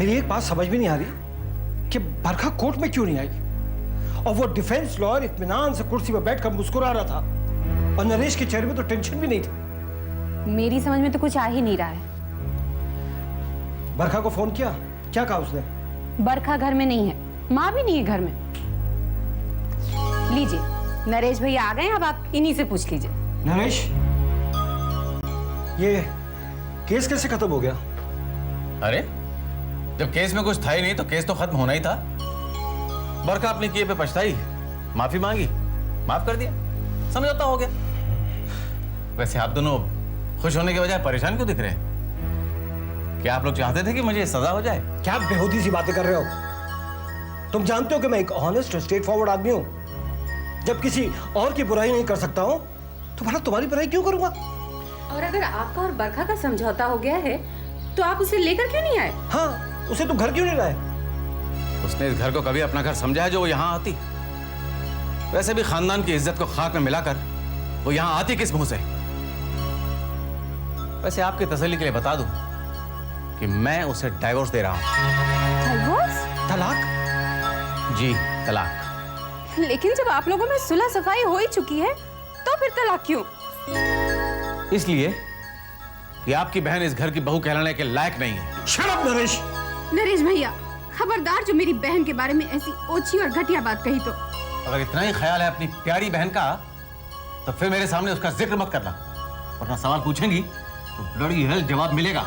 मेरी एक बात समझ में नहीं आ रही कि बरखा कोर्ट में क्यों नहीं आई, और वो डिफेंस लॉयर इत्मीनान से कुर्सी पर बैठकर मुस्कुरा रहा था, और नरेश के चेहरे में तो टेंशन भी नहीं थी। मेरी समझ में तो कुछ आ ही नहीं रहा है। बरखा को फोन किया, क्या कहा उसने? बरखा घर में नहीं है, माँ भी नहीं है घर में। लीजिए, नरेश भैया आ गए हैं, अब आप इन्हीं से पूछ लीजिए। नरेश, ये केस कैसे खत्म हो गया? अरे जब केस में कुछ था ही नहीं तो केस तो खत्म होना ही था। बरखा अपने किए पे पछताई, माफी मांगी, माफ कर दिया, समझौता हो गया। वैसे आप दोनों खुश होने के बजाय परेशान क्यों दिख रहे हैं? क्या आप लोग चाहते थे कि मुझे सजा हो जाए? क्या आप बेहूदी सी बातें कर रहे हो? तुम जानते हो कि मैं एक ऑनेस्ट स्ट्रेट फॉरवर्ड आदमी हूं। जब किसी और की बुराई नहीं कर सकता हूं तो भला तुम्हारी बुराई क्यों करूंगा? और अगर आपका और बरखा का समझौता हो गया है तो आप उसे लेकर क्यों नहीं आए? हाँ, उसे तुम घर क्यों नहीं लाए? उसने इस घर को कभी अपना घर समझा है जो वो यहाँ आती? वैसे भी खानदान की इज्जत को खाक में मिलाकर वो यहाँ आती किस मुंह से? वैसे आपकी तसल्ली के लिए बता दूं कि मैं उसे डाइवोर्स दे रहा हूं। डाइवोर्स? तलाक? जी, तलाक। लेकिन जब आप लोगों में सुलह सफाई हो ही चुकी है तो फिर तलाक क्यों? इसलिए कि आपकी बहन इस घर की बहू कहलाने के लायक नहीं है। Shut up Naresh! नरेश भैया, खबरदार जो मेरी बहन के बारे में ऐसी ओछी और घटिया बात कही तो। अगर इतना ही ख्याल है अपनी प्यारी बहन का तो फिर मेरे सामने उसका जिक्र मत करना, वरना सवाल पूछेंगी तो ब्लडी हेल जवाब मिलेगा।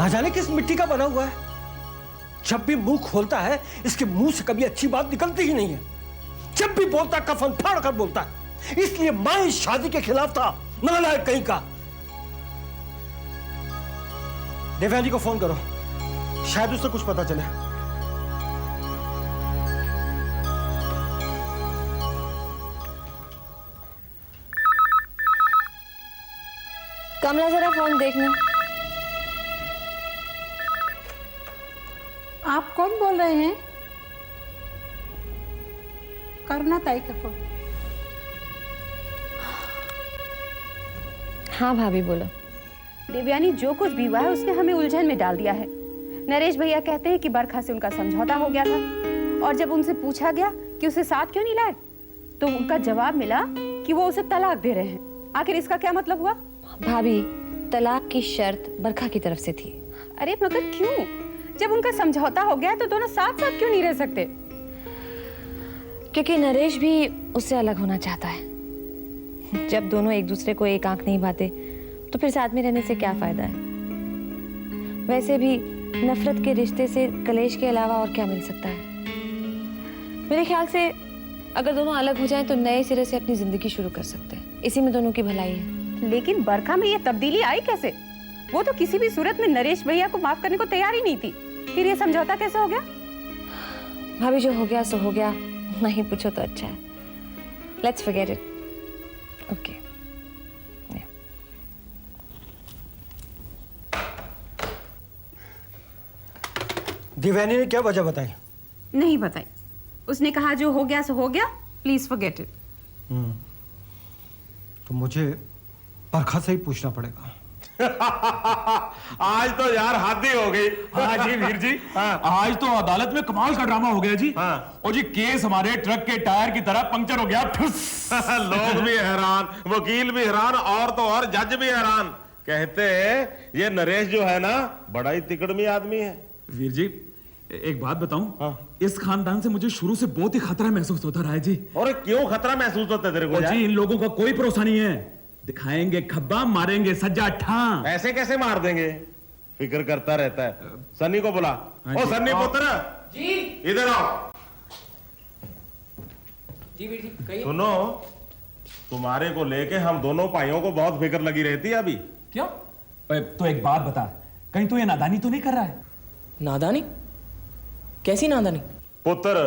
ना जाने किस मिट्टी का बना हुआ है, जब भी मुंह खोलता है इसके मुंह से कभी अच्छी बात निकलती ही नहीं है। जब भी बोलता कफन फाड़ कर बोलता है। इसलिए मैं इस शादी के खिलाफ था, नालायक कहीं का। देवयानी को फोन करो, शायद उससे कुछ पता चले। कमला जरा फोन देखना। आप कौन बोल रहे हैं? करुणा ताई का फोन। हाँ भाभी बोलो। देवयानी, जो कुछ भी हुआ है उसने हमें उलझन में डाल दिया है। नरेश भैया कहते हैं कि बरखा से उनका समझौता हो गया था, और जब उनसे पूछा गया कि उसे साथ क्यों नहीं लाए तो उनका जवाब मिला कि वो उसे तलाक दे रहे हैं। आखिर इसका क्या मतलब हुआ? भाभी, तलाक की शर्त बरखा की तरफ से थी। अरे मगर क्यों? जब उनका समझौता हो गया तो दोनों साथ साथ क्यों नहीं रह सकते? क्योंकि नरेश भी उससे अलग होना चाहता है। जब दोनों एक दूसरे को एक आंख नहीं पाते तो फिर साथ में रहने से क्या फायदा है? वैसे भी नफरत के रिश्ते से कलेश के अलावा और क्या मिल सकता है? मेरे ख्याल से अगर दोनों अलग हो जाएं तो नए सिरे से अपनी जिंदगी शुरू कर सकते हैं। इसी में दोनों की भलाई है। लेकिन बरखा में ये तब्दीली आई कैसे? वो तो किसी भी सूरत में नरेश भैया को माफ करने को तैयार ही नहीं थी। फिर ये समझौता कैसे हो गया? भाभी, जो हो गया सो हो गया, नहीं पूछो तो अच्छा है। Let's forget it. Okay. Devyani ने क्या वजह बताई? नहीं बताई। उसने कहा जो हो गया सो हो गया, प्लीज फॉरगेट इट। तो मुझे बरखा से ही पूछना पड़ेगा। आज तो यार हद ही हो गई। हाँ जी वीर जी, हाँ। आज तो अदालत में कमाल का ड्रामा हो गया जी। हाँ। और जी केस हमारे ट्रक के टायर की तरह पंक्चर हो गया। ठुस। लोग भी हैरान, वकील भी हैरान, और तो और जज भी हैरान। कहते हैं ये नरेश जो है ना, बड़ा ही तिकड़मी आदमी है। वीर जी, एक बात बताऊं? हाँ। इस खानदान से मुझे शुरू से बहुत ही खतरा महसूस होता रहा है जी। और क्यों खतरा महसूस होता है तेरे को? जी, इन लोगों का कोई भरोसा नहीं है। दिखाएंगे खब्बा, मारेंगे सज्जा ठां। ऐसे कैसे मार देंगे? फिक्र करता रहता है। सन्नी को बुला। हाँ ओ जी। सन्नी पुत्र जी, इधर आओ। जी वीर जी कहिए। सुनो, तुम्हारे को लेके हम दोनों भाइयों को बहुत फिक्र लगी रहती है अभी। क्यों? तो एक बात बता, कहीं तो ये नादानी तो नहीं कर रहा है? नादानी? कैसी नादानी? पुत्र,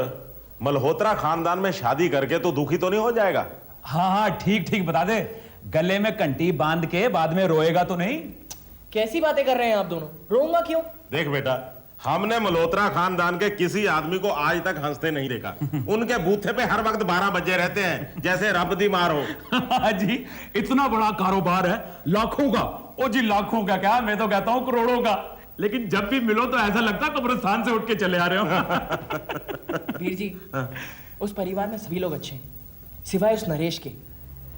मल्होत्रा खानदान में शादी करके तो दुखी तो नहीं हो जाएगा? हाँ हाँ, ठीक ठीक बता दे। गले में कंठी बांध के बाद में रोएगा तो नहीं? कैसी बातें कर रहे हैं आप दोनों? रोऊंगा क्यों? देख बेटा, हमने मल्होत्रा खानदान के किसी आदमी को आज तक हंसते नहीं देखा। उनके बूथे पे हर वक्त 12 बजे रहते हैं, जैसे रब दी मार हो। जी इतना बड़ा कारोबार है, लाखों का। ओ जी लाखों का क्या, मैं तो कहता हूँ करोड़ों का। लेकिन जब भी मिलो तो ऐसा लगता है कब्रिस्तान से उठ के चले आ रहे हो। वीर जी, उस परिवार में सभी लोग अच्छे हैं, सिवाय उस नरेश के।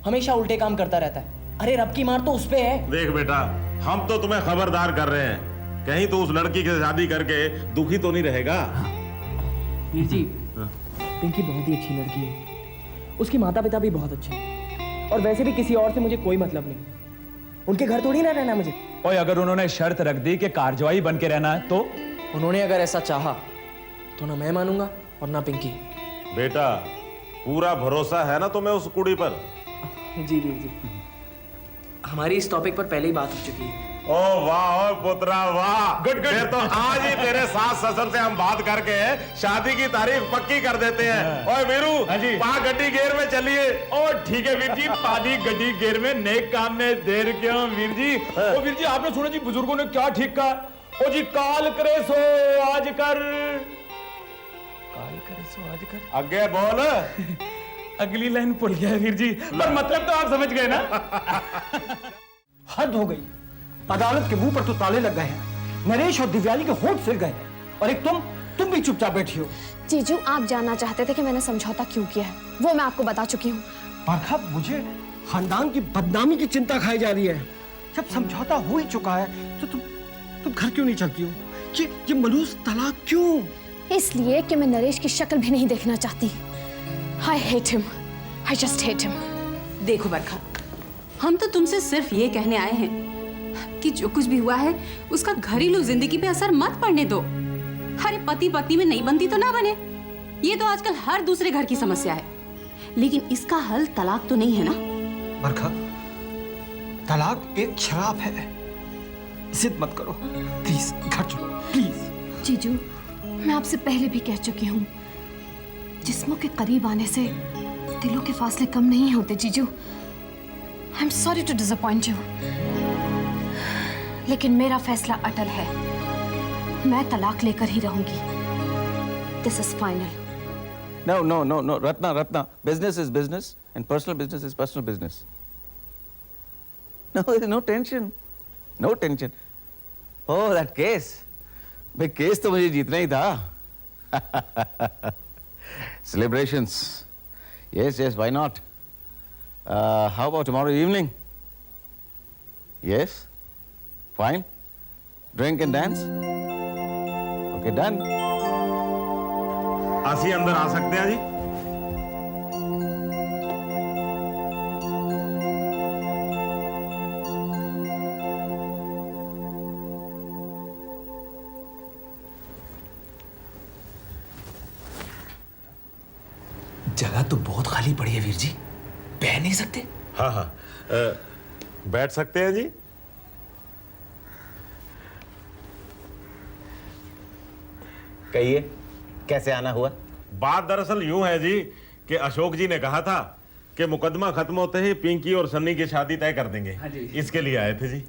हमेशा उल्टे काम करता रहता है। अरे रब की मार तो उस पे है। देख बेटा, हम तो तुम्हें खबरदार कर रहे हैं, कहीं तो उस लड़की के शादी करके दुखी तो नहीं रहेगा। वीर जी, पिंकी बहुत ही अच्छी लड़की है। उसके माता पिता भी बहुत अच्छे हैं। और वैसे भी किसी और से मुझे कोई मतलब नहीं। उनके घर थोड़ी ना रहना मुझे। और अगर उन्होंने शर्त रख दी कि कारजवाई बन के रहना है तो? उन्होंने अगर ऐसा चाहा तो ना मैं मानूंगा और ना पिंकी। बेटा, पूरा भरोसा है ना तुम्हें उस कुड़ी पर? जी वीर जी, हमारी इस टॉपिक पर पहले ही बात हो चुकी है। ओ वाह ओ पुत्रा वाह, गुड गुड। तो आज ही तेरे सास ससुर से हम बात करके शादी की तारीख पक्की कर देते हैं। ओए वीरू, पा गड्डी गेर में चलिए। ओ ठीक है वीर जी, पानी गड्डी गेर में, नेक काम में देर क्यों वीर जी। ओ वीर जी, आपने सुना जी बुजुर्गों ने क्या ठीक कहा? ओ जी काल करे सो आज कर, काल करे सो आज कर। आगे बोल। अगली लाइन भूल गया वीर जी, पर मतलब तो आप समझ गए ना। हद हो गई। अदालत के मुंह पर तो ताले लग गए हैं, नरेश और दिव्यानी के होंठ सिल गए हैं, और एक तुम भी चुपचाप बैठी हो। जीजू, आप जानना चाहते थे कि मैंने समझौता क्यों किया है, वो मैं आपको बता चुकी हूँ। बरखा, मुझे खानदान की बदनामी की चिंता खाई जा रही है। जब समझौता हो ही चुका है तो तुम घर क्यों नहीं चलती हो? ये मलूस तलाक क्यों? इसलिए कि मैं नरेश की शक्ल भी नहीं देखना चाहती। I hate him. I just hate him. देखो बरखा, हम तो तुमसे सिर्फ ये कहने आए हैं कि जो कुछ भी हुआ है उसका घरेलू जिंदगी पे असर मत पड़ने दो। अरे पति पत्नी में नहीं बनती तो ना बने, ये तो आजकल हर दूसरे घर की समस्या है। लेकिन इसका हल तलाक तो नहीं है ना। बरखा, तलाक एक शराब है, जिद मत करो प्लीज, घर चलो प्लीज। जीजू, मैं आपसे पहले भी कह चुकी हूँ, जिस्मों के करीब आने से दिलों के फासले कम नहीं होते। जीजू, I am sorry to disappoint you, लेकिन मेरा फैसला अटल है। मैं तलाक लेकर ही रहूंगी। This is final. No, no, no, no, Ratna. Business is business and personal business is personal business. No, there's no tension. No tension. Oh, that case. भाई case तो मुझे जीतना ही था। Celebrations. Yes, why not? How about tomorrow evening? Yes? Fine? Drink and dance? Okay, done. ਅਸੀਂ अंदर आ सकते हैं जी? जगह तो बहुत खाली पड़ी है वीर जी, बह नहीं सकते? हाँ, बैठ सकते हैं जी। कहिए, कैसे आना हुआ? बात दरअसल यूं है जी कि अशोक जी ने कहा था कि मुकदमा खत्म होते ही पिंकी और सन्नी की शादी तय कर देंगे। हाँ जी। इसके लिए आए थे जी।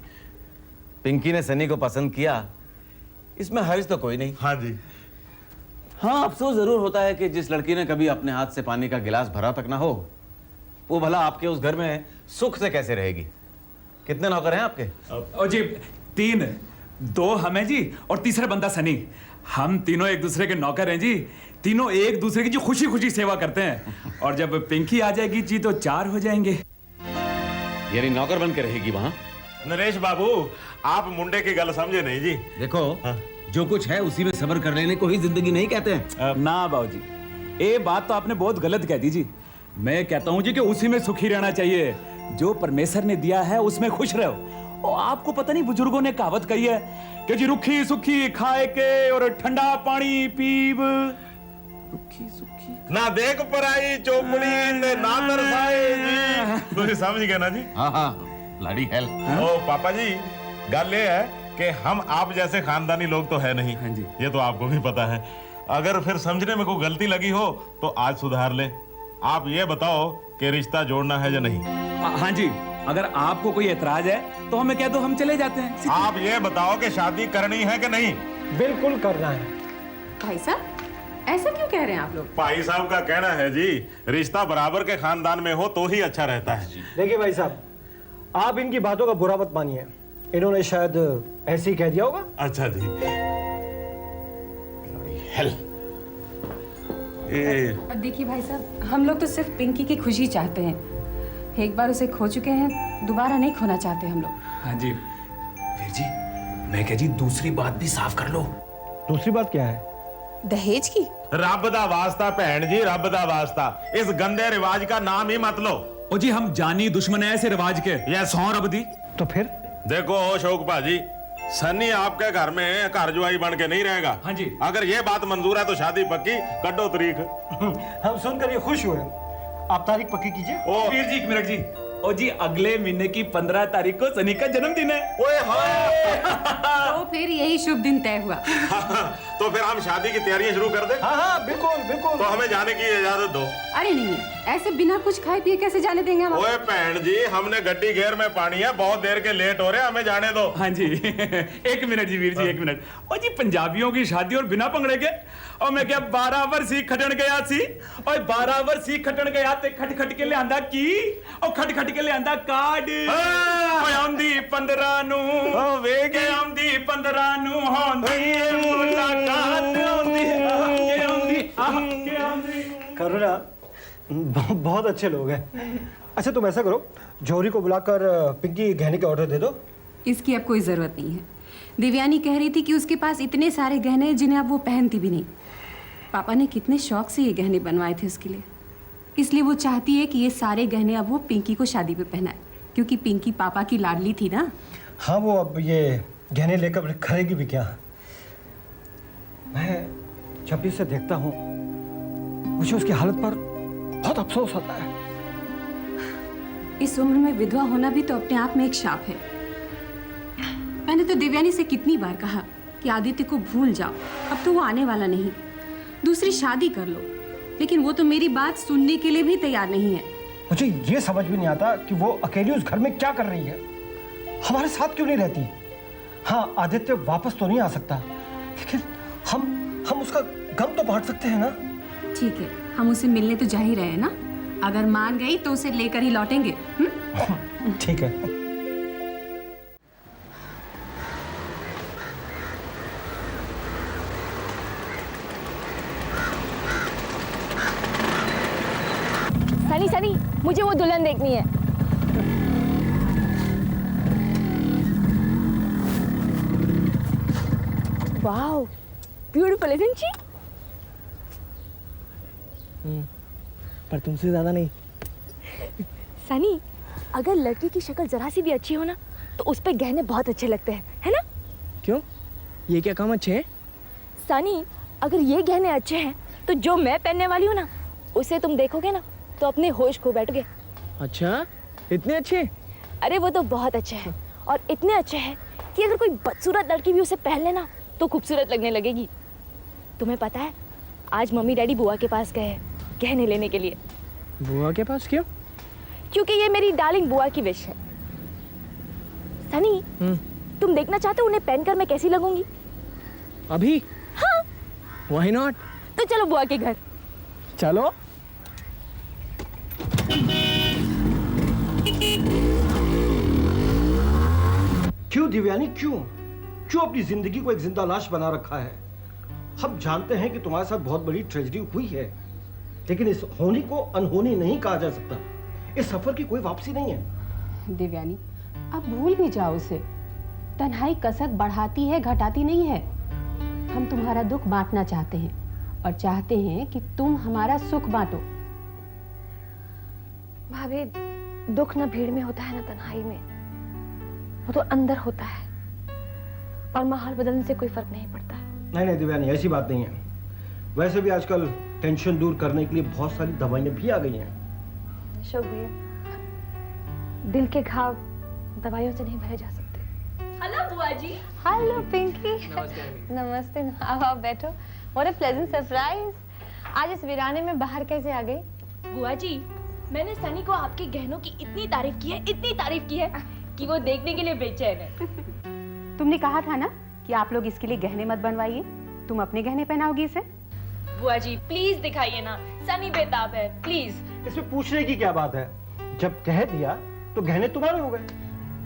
पिंकी ने सनी को पसंद किया, इसमें हर्ज तो कोई नहीं। हाँ जी। हाँ, अफसोस जरूर होता है कि जिस लड़की ने कभी अपने हाथ से पानी का गिलास भरा तक ना हो, वो भला आपके उस घर में सुख से कैसे रहेगी। कितने नौकर हैं आपके? ओ जी 3, 2 हमें जी और तीसरा बंदा सनी। हम तीनों एक दूसरे के नौकर हैं जी, तीनों एक दूसरे की जो खुशी खुशी सेवा करते हैं। और जब पिंकी आ जाएगी जी तो 4 हो जाएंगे। यानी नौकर बन के रहेगी वहां? नरेश बाबू, आप मुंडे की गल समझे नहीं जी। देखो, जो कुछ है उसी में सब्र कर लेने को ही जिंदगी नहीं कहते हैं। ना बाबूजी, ये बात तो आपने बहुत गलत कह दी जी। मैं कहता हूं जी कि उसी में सुखी रहना चाहिए, जो परमेश्वर ने दिया है उसमें खुश रहो। और आपको पता नहीं बुजुर्गों ने कहावत कही है कि जी रुखी सुखी खाए के और ठंडा पानी पीब। रुखी सुखी ना देख पराई चोपड़ी ने ना तरसाए जी। तुझे समझ गए ना जी? हाँ, ब्लडी हेल। ओ पापा जी, गल ये है कि हम आप जैसे खानदानी लोग तो है नहीं। हाँ जी। ये तो आपको भी पता है। अगर फिर समझने में कोई गलती लगी हो तो आज सुधार ले। आप ये बताओ कि रिश्ता जोड़ना है या नहीं? हाँ जी, अगर आपको कोई एतराज है तो हमें कह दो, हम चले जाते हैं। आप ये बताओ कि शादी करनी है कि नहीं? बिल्कुल करना है। भाई साहब ऐसा क्यों कह रहे हैं आप लोग? भाई साहब का कहना है जी, रिश्ता बराबर के खानदान में हो तो ही अच्छा रहता है। देखिए भाई साहब, आप इनकी बातों का बुरा मत मानिए, इन्होंने शायद ऐसे ही कह दिया होगा। अच्छा जी। हेल अब देखिए भाई साहब, हम लोग तो सिर्फ पिंकी की खुशी चाहते हैं। एक बार उसे खो चुके हैं, दोबारा नहीं खोना चाहते हम लोग। हाँ जी वीर जी, मैं कह जी दूसरी बात भी साफ कर लो। दूसरी बात क्या है? दहेज की? रब दा वास्ता भैन जी, रब दा वास्ता, इस गंदे रिवाज का नाम ही मत लो। ओ जी हम जानी दुश्मन है ऐसे रिवाज के, ये सौ रब दी। तो फिर? देखो अशोक भाजी, सन्नी आपके घर में घर जुआई बन के नहीं रहेगा। हाँ जी। अगर ये बात मंजूर है तो शादी पक्की, कड्डो तारीख। हम सुनकर ये खुश हुए, आप तारीख पक्की कीजिए। ओ वीर जी एक मिनट जी। ओ जी अगले महीने की 15 तारीख को सनी का जन्मदिन है। ओए हाय। तो फिर यही शुभ दिन तय हुआ। तो फिर हम शादी की तैयारियां शुरू कर दें? हाँ हाँ बिल्कुल बिल्कुल। तो हमें जाने की इजाजत दो। अरे नहीं, ऐसे बिना कुछ खाए पिए कैसे जाने देंगे हम? ओए भैन जी, हमने गड्डी घेर में पानी है, बहुत देर के लेट हो रहे हैं, हमें जाने दो। हाँ जी एक मिनट जी वीर जी, एक मिनट। ओ जी पंजाबियों की शादी और बिना भंगड़े के, और मैं क्या 12 वर्षी खटन गया सी, और 12 वर्षी खटन गया ते खट खट के लियांदा की, और खट खट के लियांदा कार्ड। ओए आंदी 15 नु, ओ वेगे आंदी 15 नु, होंदी मुलाकात आंदी। करुणा, बहुत अच्छे लोग हैं। अच्छा तुम ऐसा करो, जौहरी को बुलाकर पिंकी गहने के ऑर्डर दे दो। इसकी अब कोई जरूरत नहीं है। देवयानी कह रही थी कि उसके पास इतने सारे गहने हैं जिन्हें अब वो पहनती भी नहीं। पापा ने कितने शौक से ये गहने बनवाए थे उसके लिए, इसलिए वो चाहती है कि ये सारे गहने अब वो पिंकी को शादी पे पहनाए, क्योंकि पिंकी पापा की लाडली थी ना। हाँ वो अब ये गहने लेकर करेगी भी क्या? मैं जब भी उसे देखता हूँ मुझे उसकी हालत पर बहुत अफसोस होता है। इस उम्र में विधवा होना भी तो अपने आप में एक शाप है। मैंने तो देवयानी से कितनी बार कहा कि आदित्य को भूल जाओ, अब तो वो आने वाला नहीं, दूसरी शादी कर लो, लेकिन वो तो मेरी बात सुनने के लिए भी तैयार नहीं है। मुझे ये समझ भी नहीं आता कि वो अकेली उस घर में क्या कर रही है, हमारे साथ क्यों नहीं रहती। हाँ आदित्य वापस तो नहीं आ सकता, लेकिन हम उसका गम तो बांट सकते हैं ना। ठीक है, हम उसे मिलने तो जा ही रहे हैं ना, अगर मान गई तो उसे लेकर ही लौटेंगे। ठीक है। सनी सनी, मुझे वो दुल्हन देखनी है। Wow, beautiful isn't she? पर तुमसे ज्यादा नहीं। सनी, अगर लड़की की शक्ल जरा सी भी अच्छी हो ना तो उस पे गहने बहुत अच्छे लगते हैं, है ना? क्यों, ये क्या काम अच्छे हैं? सनी, अगर ये गहने अच्छे हैं तो जो मैं पहनने वाली हूँ ना, उसे तुम देखोगे ना तो अपने होश खो बैठोगे। अच्छा, इतने अच्छे? अरे वो तो बहुत अच्छे हैं, और इतने अच्छे हैं कि अगर कोई बदसूरत लड़की भी उसे पहन लेना तो खूबसूरत लगने लगेगी। तुम्हें पता है, आज मम्मी डैडी बुआ के पास गए हैं गहने लेने के लिए। बुआ के पास क्यों? क्योंकि ये मेरी डार्लिंग बुआ की विश है। सनी, तुम देखना चाहते हो उन्हें पहनकर मैं कैसी लगूंगी? अभी? हाँ। Why not? तो चलो बुआ के घर। चलो। क्यों दिव्यानी, क्यों अपनी जिंदगी को एक जिंदा लाश बना रखा है? हम जानते हैं कि तुम्हारे साथ बहुत बड़ी ट्रेजेडी हुई है, लेकिन इस होनी को अनहोनी नहीं कहा जा सकता। इस सफर की कोई वापसी नहीं है। देवयानी, अब भूल भी जाओ उसे। तन्हाई कसक बढ़ाती है, घटाती नहीं है। हम तुम्हारा दुख बांटना चाहते हैं और चाहते हैं कि तुम हमारा सुख बांटो। भाभी, दुख ना भीड़ में होता है ना तन्हाई में, वो तो अंदर होता है, और माहौल बदलने से कोई फर्क नहीं पड़ता। नहीं दिव्यानी, ऐसी बात नहीं है। वैसे भी आजकल टेंशन दूर करने के लिए बहुत सारी दवाइयां भी आ गई हैं। अशोक भैया, दिल के घाव दवाइयों से नहीं भरे जा सकते। हेलो बुआ जी। हेलो पिंकी। नमस्ते। आओ बैठो। What a pleasant surprise. आज इस वीराने में बाहर कैसे आ गई? बुआ जी, मैंने सनी को आपके गहनों की इतनी तारीफ की है कि वो देखने के लिए बेचैन है। तुमने कहा था ना कि आप लोग इसके लिए गहने मत बनवाइए, तुम अपने गहने पहनाओगी इसे। बुआ जी प्लीज दिखाइए ना, सनी बेताब है प्लीज। इसमें पूछने की क्या बात है, जब कह दिया तो गहने तुम्हारे हो गए।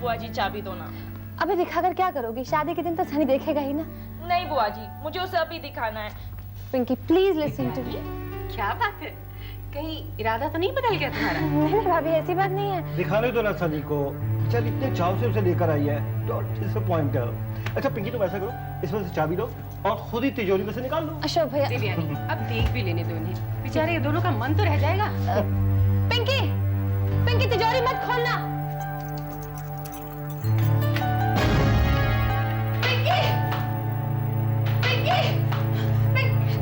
बुआ जी चाबी दो ना। अबे दिखाकर क्या करोगी? शादी के दिन तो सनी देखेगा ही ना। नहीं बुआ जी, मुझे उसे अभी दिखाना है। Pinky please listen to me. क्या बात है, कहीं इरादा तो नहीं बदल गया तुम्हारा? नहीं भाभी ऐसी बात नहीं है। दिखाने दो ना सनी को, चल इतने चाव से उसे लेकर आई है, डोंट डिसअपॉइंट हर। अच्छा पिंकी तुम ऐसा करो, इसमें से चाबी दो और खुद ही तिजोरी में से निकाल लो। अशोक भैया देवयानी, अब देख भी लेने दो इन्हें, बेचारे ये दोनों का मन तो रह जाएगा। पिंकी, पिंकी तिजोरी मत खोलना। पिंकी, पिंकी, पिंकी।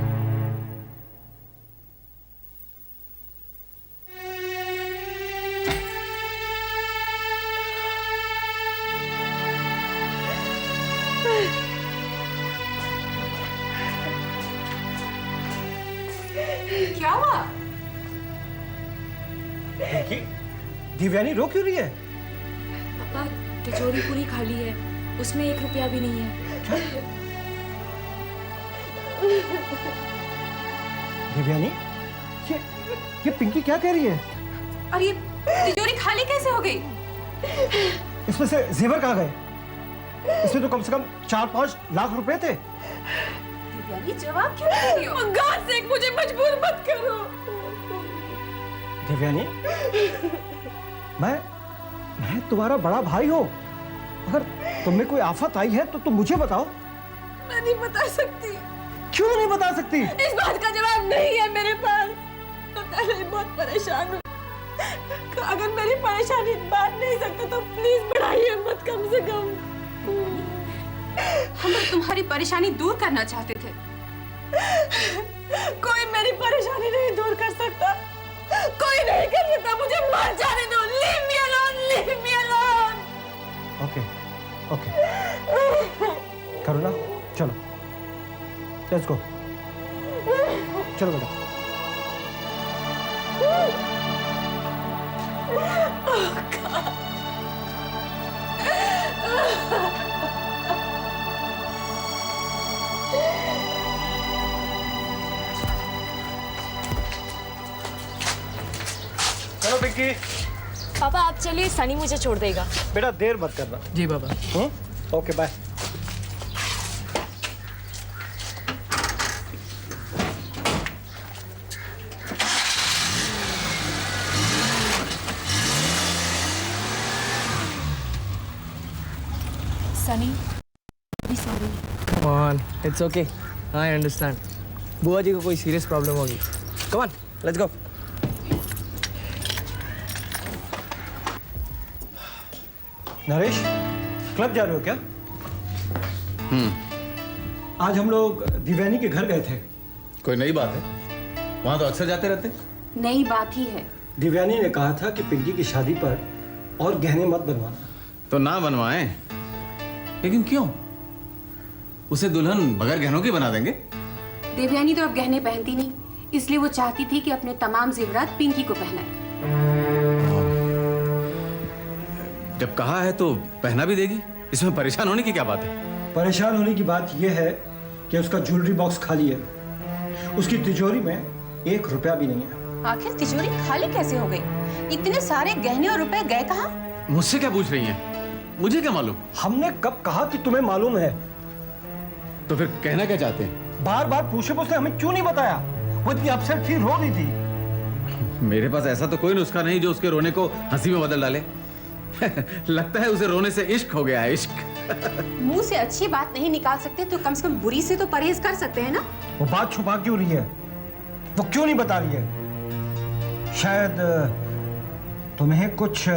क्या हुआ? पिंकी, दिव्यानी रो क्यों रही है? पापा तिजोरी पूरी खाली है, उसमें 1 रुपया भी नहीं है। दिव्यानी, ये पिंकी क्या कह रही है? और ये तिजोरी खाली कैसे हो गई? इसमें से जेवर कहाँ गए? इसमें तो कम से कम 4-5 लाख रुपए थे। दिव्यानी जवाब क्यों नहीं दे रही हो? गॉड सेक मुझे मजबूर मत करो। दिव्यानी, मैं तुम्हारा बड़ा भाई हूँ, अगर तुम्हें कोई आफत आई है तो तुम मुझे बताओ। मैं नहीं बता सकती। क्यों नहीं बता सकती? इस बात का जवाब नहीं है मेरे पास। पता नहीं, बहुत परेशान हूँ। अगर मेरी परेशानी बांट नहीं सकते तो प्लीज बढ़ाइए मत, कम से कम। हम तो तुम्हारी परेशानी दूर करना चाहते थे। कोई मेरी परेशानी नहीं दूर कर सकता, कोई नहीं कर सकता। मुझे मर जाने दो। Leave me alone, leave me alone. Okay, Karuna चलो, लेट्स गो। चलो बेटा। चलो पिंकी। पापा आप चलिए, सनी मुझे छोड़ देगा। बेटा देर मत करना। जी बाबा। Okay bye. Sunny sorry. Come on, it's okay. I understand. बुआ जी को कोई सीरियस प्रॉब्लम होगी। Come on, let's go. Naresh, club जा रहे हो क्या? आज हम लोग दिव्यानी के घर गए थे। कोई नई बात है? वहां तो अक्सर जाते रहते। नई बात ही है। दिव्यानी ने कहा था कि पिंकी की शादी पर और गहने मत बनवाना। तो ना बनवाएं, लेकिन क्यों? उसे दुल्हन बगैर गहनों की बना देंगे। देवयानी तो अब गहने पहनती नहीं, इसलिए वो चाहती थी कि अपने तमाम जेवरात पिंकी को पहनाए। जब कहा है तो पहना भी देगी, इसमें परेशान होने की क्या बात है? परेशान होने की बात यह है कि उसका ज्वेलरी बॉक्स खाली है, उसकी तिजोरी में 1 रुपया भी नहीं है। आखिर तिजोरी खाली कैसे हो गई? इतने सारे गहने और रुपए गए कहाँ? मुझसे क्या पूछ रही हैं? मुझे क्या मालूम? हमने कब कहा कि तुम्हें मालूम है? तो फिर कहना क्या चाहते हैं? बार बार पूछे उसने हमें क्यों नहीं बताया? वो इतनी अपसेट थी, रो रही थी। मेरे पास ऐसा तो कोई नुस्खा नहीं जो उसके रोने को हंसी में बदल डाले। लगता है उसे रोने से इश्क हो गया है, इश्क। मुंह से अच्छी बात नहीं निकाल सकते तो कम से कम बुरी से तो परहेज कर सकते हैं ना? वो बात छुपा क्यों रही है? वो क्यों नहीं बता रही है? शायद तुम्हें कुछ